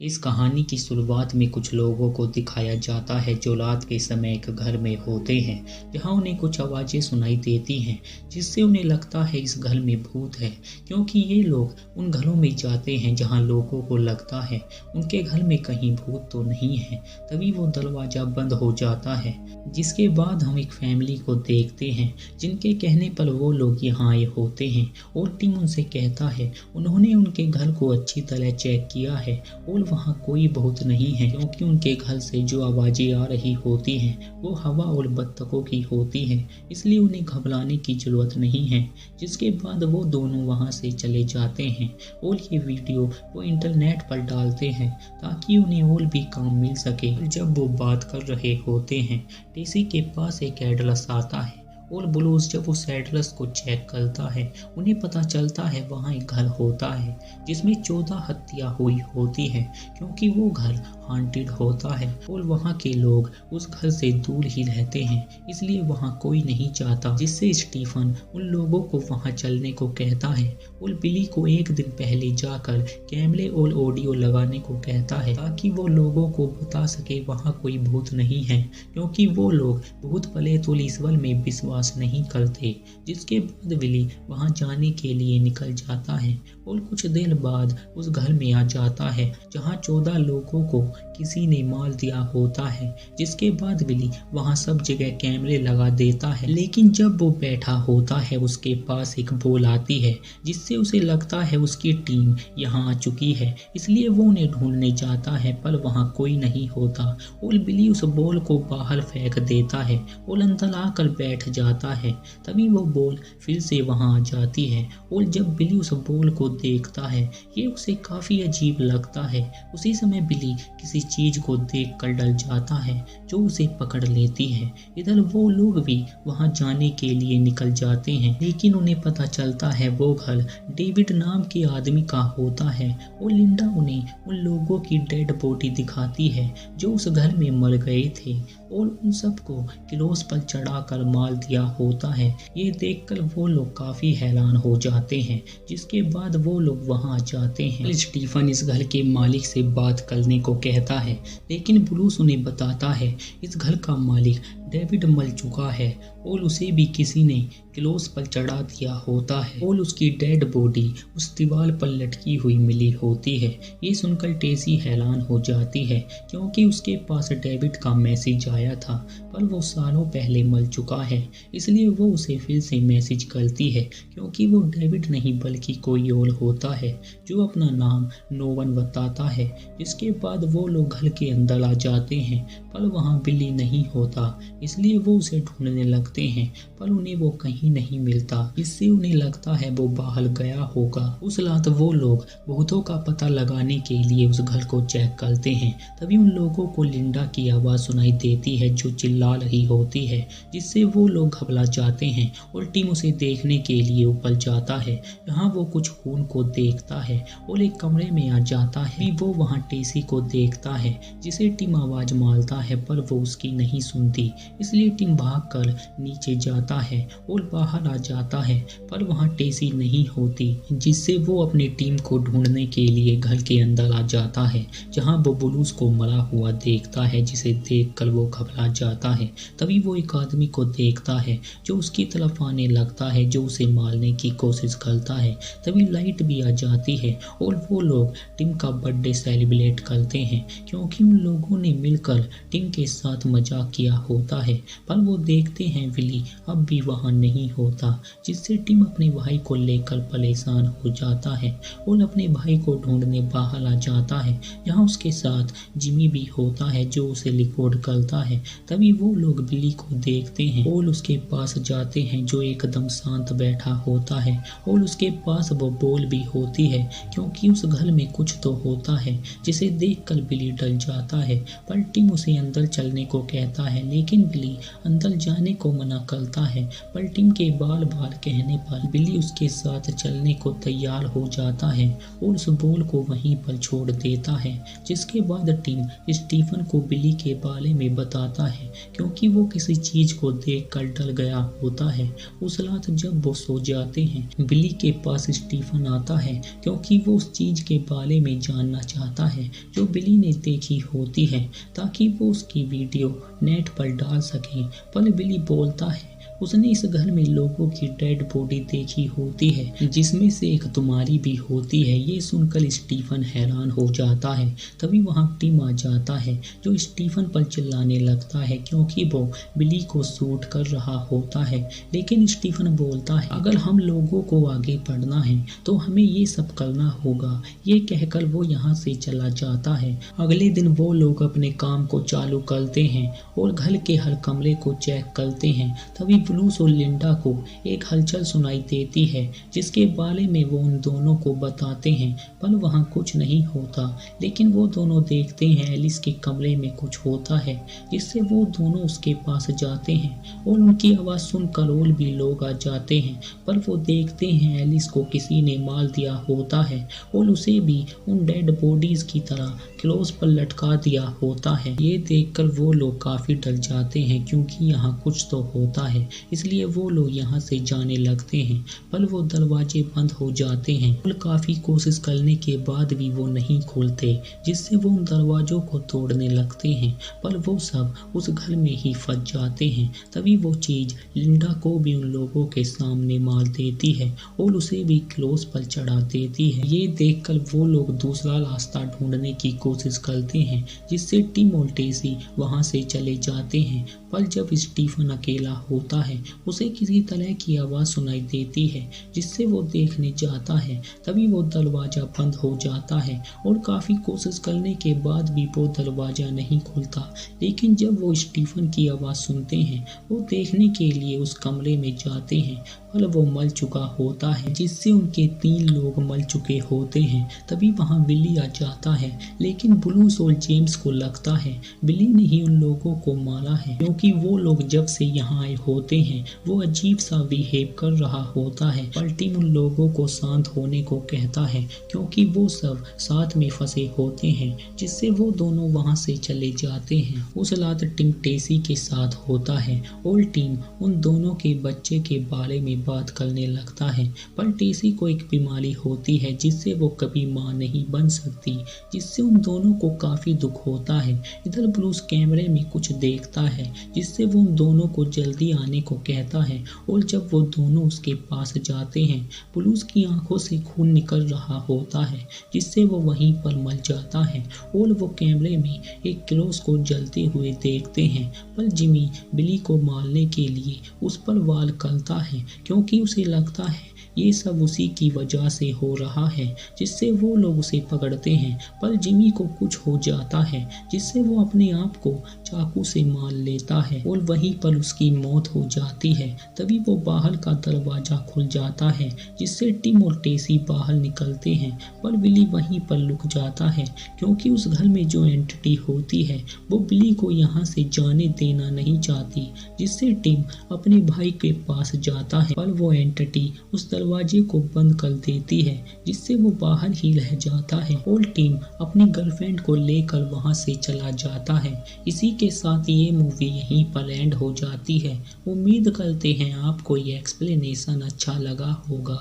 इस कहानी की शुरुआत में कुछ लोगों को दिखाया जाता है जो रात के समय एक घर में होते हैं जहां उन्हें कुछ आवाज़ें सुनाई देती हैं जिससे उन्हें लगता है इस घर में भूत है। क्योंकि ये लोग उन घरों में जाते हैं जहां लोगों को लगता है उनके घर में कहीं भूत तो नहीं है। तभी वो दरवाज़ा बंद हो जाता है, जिसके बाद हम एक फैमिली को देखते हैं जिनके कहने पर वो लोग यहाँ आए होते हैं और टिम उनसे कहता है उन्होंने उनके घर को अच्छी तरह चेक किया है और वहाँ कोई भूत नहीं है, क्योंकि उनके घर से जो आवाज़ें आ रही होती हैं वो हवा और बत्तखों की होती हैं, इसलिए उन्हें घबराने की ज़रूरत नहीं है। जिसके बाद वो दोनों वहाँ से चले जाते हैं और ये वीडियो वो इंटरनेट पर डालते हैं ताकि उन्हें और भी काम मिल सके। जब वो बात कर रहे होते हैं टेसी के पास एक एड्रेस आता है और ब्लूज जब उस एड्रेस को चेक करता है उन्हें पता चलता है वहाँ एक घर होता है जिसमें 14 हत्या हुई होती है, क्योंकि वो घर हांटेड होता है और वहाँ के लोग उस घर से दूर ही रहते हैं, इसलिए वहाँ कोई नहीं चाहता। जिससे स्टीफन उन लोगों को वहाँ चलने को कहता है और बिली को एक दिन पहले जाकर कैमरे और ऑडियो लगाने को कहता है ताकि वो लोगों को बता सके वहाँ कोई भूत नहीं है, क्योंकि वो लोग भूत प्रेत और ईश्वर में विश्वास नहीं करते। जिसके बाद बिली वहाँ जाने के लिए निकल जाता है और कुछ देर बाद उस घर में आ जाता है जहाँ 14 लोगों को किसी ने मार दिया होता है। जिसके बाद बिली वहाँ सब जगह कैमरे लगा देता है, लेकिन जब वो बैठा होता है उसके पास एक बॉल आती है जिससे उसे लगता है उसकी टीम यहाँ आ चुकी है, इसलिए वो उन्हें ढूंढने जाता है पर वहाँ कोई नहीं होता और बिली उस बॉल को बाहर फेंक देता है और अंदर आकर बैठ जाता है। तभी वो बॉल फिर से वहाँ आ जाती है और जब बिली उस बॉल को देखता है ये उसे काफ़ी अजीब लगता है। उसी समय बिली किसी चीज को देखकर डर जाता है जो उसे पकड़ लेती है। इधर वो लोग भी वहां जाने के लिए निकल जाते हैं, लेकिन उन्हें पता चलता है वो घर डेविड नाम के आदमी का होता है और लिंडा उन्हें उन लोगों की डेड बॉडी दिखाती है जो उस घर में मर गए थे और उन सबको क्रोस पर चढ़ाकर मार दिया होता है। ये देखकर वो लोग काफी हैरान हो जाते हैं। जिसके बाद वो लोग वहां जाते हैं। स्टीफन इस घर के मालिक से बात करने को कहता है, लेकिन ब्रूस उन्हें बताता है इस घर का मालिक डेविड मर चुका है और उसे भी किसी ने क्लोज पर चढ़ा दिया होता है और उसकी डेड बॉडी उस दीवार पर लटकी हुई मिली होती है। ये सुनकर टेसी हैरान हो जाती है क्योंकि उसके पास डेविड का मैसेज आया था पर वो सालों पहले मर चुका है, इसलिए वो उसे फिर से मैसेज करती है क्योंकि वो डेविड नहीं बल्कि कोई और होता है जो अपना नाम नोवन बताता है। जिसके बाद वो लोग घर के अंदर आ जाते हैं पर वहाँ बिली नहीं होता, इसलिए वो उसे ढूंढने लगते हैं पर उन्हें वो कहीं नहीं मिलता। इससे उन्हें लगता है वो बाहर गया होगा। उस रात वो लोग भूतों का पता लगाने के लिए उस घर को चेक करते हैं। तभी उन लोगों को लिंडा की आवाज़ सुनाई देती है जो चिल्ला रही होती है, जिससे वो लोग घबरा जाते हैं और टिम उसे देखने के लिए ऊपर जाता है जहाँ वो कुछ खून को देखता है और एक कमरे में आ जाता है। वो वहाँ टेसी को देखता है जिसे टिम आवाज़ मारता है पर वो उसकी नहीं सुनती, इसलिए टिम भागकर नीचे जाता है और बाहर आ जाता है पर वहाँ टेसी नहीं होती। जिससे वो अपनी टीम को ढूंढने के लिए घर के अंदर आ जाता है जहाँ वो ब्लूस को मरा हुआ देखता है, जिसे देखकर वो घबरा जाता है। तभी वो एक आदमी को देखता है जो उसकी तरफ आने लगता है जो उसे मारने की कोशिश करता है। तभी लाइट भी आ जाती है और वो लोग टिम का बर्थडे सेलिब्रेट करते हैं क्योंकि उन लोगों ने मिलकर टिम के साथ मजाक किया होता है। पर वो देखते हैं विली अब भी वहाँ नहीं होता, जिससे टिम अपने भाई को लेकर परेशान हो जाता है और अपने भाई को ढूंढने बाहर आ जाता है जहाँ उसके साथ जिमी भी होता है जो उसे रिकॉर्ड करता है। तभी वो लोग बिली को देखते हैं और उसके पास जाते हैं जो एकदम शांत बैठा होता है और उसके पास वो बॉल भी होती है क्योंकि उस घर में कुछ तो होता है, जिसे देखकर बिली डर जाता है। पर टिम उसे अंदर चलने को कहता है, लेकिन लेकिन बिली अंदर जाने को मना करता है। पर टिम के बार बार कहने पर बिली उसके साथ चलने को तैयार हो जाता है और उस बॉल को वहीं पर छोड़ देता है। जिसके बाद टिम स्टीफन को बिली के बारे में बताता है क्योंकि वो किसी चीज को देखकर डर गया होता है। उस रात जब वो सो जाते हैं, बिली के पास स्टीफन आता है क्योंकि वो उस चीज के बारे में जानना चाहता है जो बिली ने देखी होती है, ताकि वो उसकी वीडियो नेट पर डाल सके। पर बिली बोलता है उसने इस घर में लोगों की डेड बॉडी देखी होती है, जिसमें से एक तुम्हारी भी होती है। ये सुनकर स्टीफन हैरान हो जाता है। तभी वहां टिम आ जाता है जो स्टीफन पर चिल्लाने लगता है क्योंकि वो बिली को शूट कर रहा होता है। लेकिन स्टीफन बोलता है अगर हम लोगों को आगे बढ़ना है तो हमें ये सब करना होगा। ये कहकर वो यहाँ से चला जाता है। अगले दिन वो लोग अपने काम को चालू करते हैं और घर के हर कमरे को चेक करते हैं। तभी ब्रूस और लिंडा को एक हलचल सुनाई देती है जिसके बारे में वो उन दोनों को बताते हैं, पर वहाँ कुछ नहीं होता। लेकिन वो दोनों देखते हैं एलिस के कमरे में कुछ होता है, जिससे वो दोनों उसके पास जाते हैं और उनकी आवाज़ सुनकर और भी लोग आ जाते हैं। पर वो देखते हैं एलिस को किसी ने मार दिया होता है और उसे भी उन डेड बॉडीज की तरह क्लोज पर लटका दिया होता है। ये देखकर वो लोग काफी डर जाते हैं क्योंकि यहाँ कुछ तो होता है, इसलिए वो लोग यहाँ से जाने लगते हैं। पर वो दरवाजे बंद हो जाते हैं और काफी कोशिश करने के बाद भी वो नहीं खुलते, जिससे वो उन दरवाजों को तोड़ने लगते हैं। पर वो सब उस घर में ही फंस जाते हैं। तभी वो चीज लिंडा को भी उन लोगों के सामने मार देती है और उसे भी क्लोज पर चढ़ा देती है। ये देखकर वो लोग दूसरा रास्ता ढूंढने की कोशिश करते हैं, जिससे टिम और टेसी वहां से चले जाते हैं। पर जब स्टीफन अकेला होता है उसे किसी तरह की आवाज़ सुनाई देती है, जिससे वो देखने जाता है। तभी वो दरवाज़ा बंद हो जाता है और काफ़ी कोशिश करने के बाद भी वो दरवाज़ा नहीं खुलता। लेकिन जब वो स्टीफन की आवाज़ सुनते हैं वो देखने के लिए उस कमरे में जाते हैं, पर वो मर चुका होता है, जिससे उनके 3 लोग मर चुके होते हैं। तभी वहाँ बिली आ जाता है, लेकिन ब्रूस और जेम्स को लगता है बिली ने ही उन लोगों को मारा है, क्योंकि वो लोग जब से यहाँ आए होते हैं वो अजीब सा बिहेव कर रहा होता है। पर टिम उन लोगों को शांत होने को कहता है क्योंकि वो सब साथ में फंसे होते हैं, जिससे वो दोनों वहाँ से चले जाते हैं। उस रात टिम टेसी के साथ होता है और टिम उन दोनों के बच्चे के बारे में बात करने लगता है। पर टेसी को एक बीमारी होती है जिससे वो कभी माँ नहीं बन सकती, जिससे उन दोनों को काफी दुख होता है। इधर ब्रूस कैमरे में कुछ देखता है जिससे वो उन दोनों को जल्दी आने को कहता है और जब वो दोनों उसके पास जाते हैं ब्रूस की आंखों से खून निकल रहा होता है, जिससे वो वहीं पर मर जाता है और वो कैमरे में एक क्लॉस को जलते हुए देखते हैं। पर जिमी बिली को मारने के लिए उस पर वार करता है क्योंकि उसे लगता है ये सब उसी की वजह से हो रहा है, जिससे वो लोग उसे पकड़ते हैं। पर जिमी को कुछ हो जाता है जिससे वो अपने आप को चाकू से मार लेता है और वहीं पर उसकी मौत हो जाती है। तभी वो बाहर का दरवाजा खुल जाता है, जिससे टिम और टेसी बाहर निकलते हैं। पर बिली वहीं पर रुक जाता है क्योंकि उस घर में जो एंटिटी होती है वो बिली को यहाँ से जाने देना नहीं चाहती, जिससे टिम अपने भाई के पास जाता है। पर वो एंटिटी उस दरवाजे को बंद कर देती है, जिससे वो बाहर ही रह जाता है और टिम अपनी गर्लफ्रेंड को लेकर वहां से चला जाता है। इसी के साथ ये मूवी यहीं पर एंड हो जाती है। उम्मीद करते हैं आपको ये एक्सप्लेनेशन अच्छा लगा होगा।